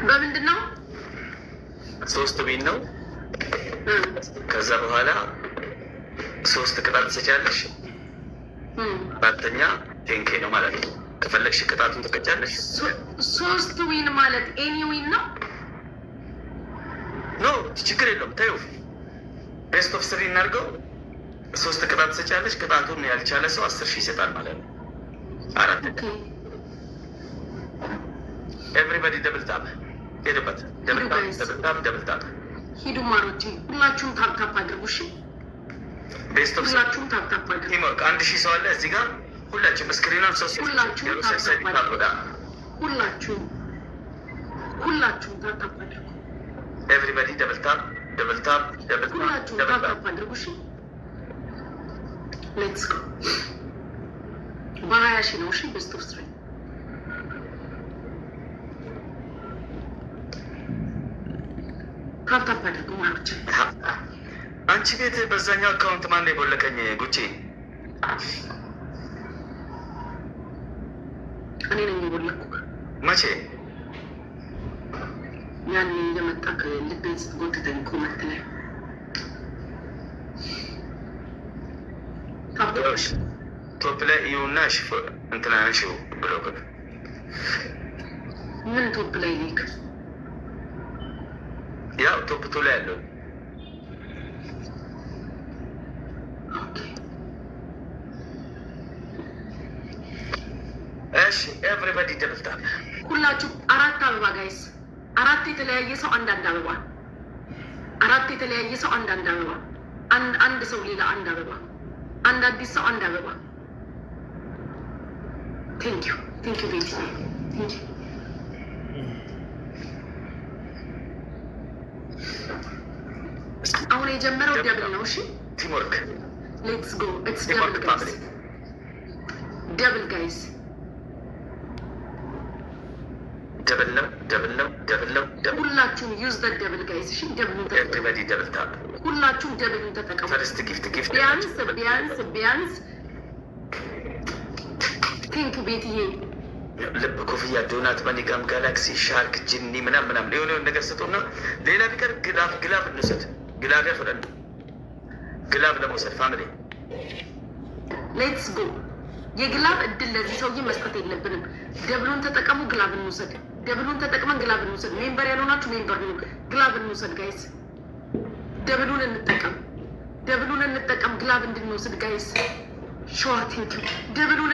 በምንድን ነው? 3 ቢን ነው። ከዛ በኋላ 3 ቅጣት ትሰጫለሽ። አራተኛ ቴንኬ ነው ማለት ነው። ከፈለግሽ ቅጣቱን ትቀጫለሽ። 3 ዊን ማለት ኤኒ ዊን ነው። ኖ ችግር የለውም። ታዩ ቤስት ኦፍ 3 እናድርገው። 3 ቅጣት ትሰጫለሽ። ቅጣቱን ያልቻለ ሰው 10,000 ይሰጣል ማለት ነው። አራተኛ ኤቭሪባዲ ደብል ታፕ ሄድበት። ደብል ታፕ ሂዱ ማሮቼ፣ ሁላችሁም ታፕታፕ አድርጉ። እሺ ቤስት ኦፍ ሁላችሁም ታፕታፕ አድርጉ። ቲምወርክ 1000 ሰው አለ እዚህ ጋር። ሁላችሁም ስክሪኑን ሰው ሁላችሁም ታፕታፕ አድርጉ። ኤቭሪባዲ ደብል ታፕ ሁላችሁም ታፕታፕ አድርጉ። እሺ ሌትስ ጎ። በ20,000 ነው። እሺ ቤስት ኦፍ 3 ታፕታፕ አድርጉ ማሮቼ። አንቺ ቤት በዛኛው አካውንት ማን ላይ ቦለቀኝ? ጉቺ እኔ ነኝ የቦለኩ። መቼ? ያኔ እየመጣ ልቤን ስትጎትተኝ ኮመንት ላይ ቶፕ ላይ እዩና ሽፎ እንትና ሽው ብሎ ምን ቶፕ ላይ ሊክ ያው ቶፕ ቱ ላይ ያለው እሺ። ኤቭሪባዲ ደብልታል። ሁላችሁ 4 አበባ ጋይስ፣ 4 የተለያየ ሰው አንዳንድ አበባ፣ 4 የተለያየ ሰው አንዳንድ አበባ፣ አንድ ሰው ሌላ አንድ አበባ፣ አንድ አዲስ ሰው አንድ አበባ። ቴንክ ዩ ቤቲ ቴንክ ዩ። አሁን የጀመረው ደብል ነው። እሺ ቲምወርክ ሌትስ ጎ። ኢትስ ደብል ጋይስ፣ ደብል ጋይስ፣ ደብል ነው። ሁላችሁም ዩዝ ዘ ደብል ጋይስ። እሺ ደብሉን ተጠቀሙ። ኤቭሪባዲ ደብል ታፕ። ሁላችሁም ደብሉን ተጠቀሙ። ፈርስት ጊፍት ቢያንስ ቲንክ ቤትዬ ልብ፣ ኮፍያ፣ ዶናት፣ ማኒጋም፣ ጋላክሲ፣ ሻርክ፣ ጂኒ ምናምን የሆነ ነገር ስጡና፣ ሌላ ቢቀር ግላብ እንውሰድ። ግላብ ያፈረን ግላብ ለመውሰድ ፋሚሊ ሌትስ ጎ። የግላብ እድል ለዚህ ሰውዬ መስጠት የለብንም። ደብሉን ተጠቀሙ። ግላብ እንውሰድ። ደብሉን ተጠቅመን ግላብ እንውሰድ። ሜምበር ያልሆናችሁ ሜምበር ነው። ግላብ እንውሰድ ጋይስ። ደብሉን እንጠቀም። ግላብ እንድንወስድ ጋይስ። ሸዋ ቲንክ ደብሉን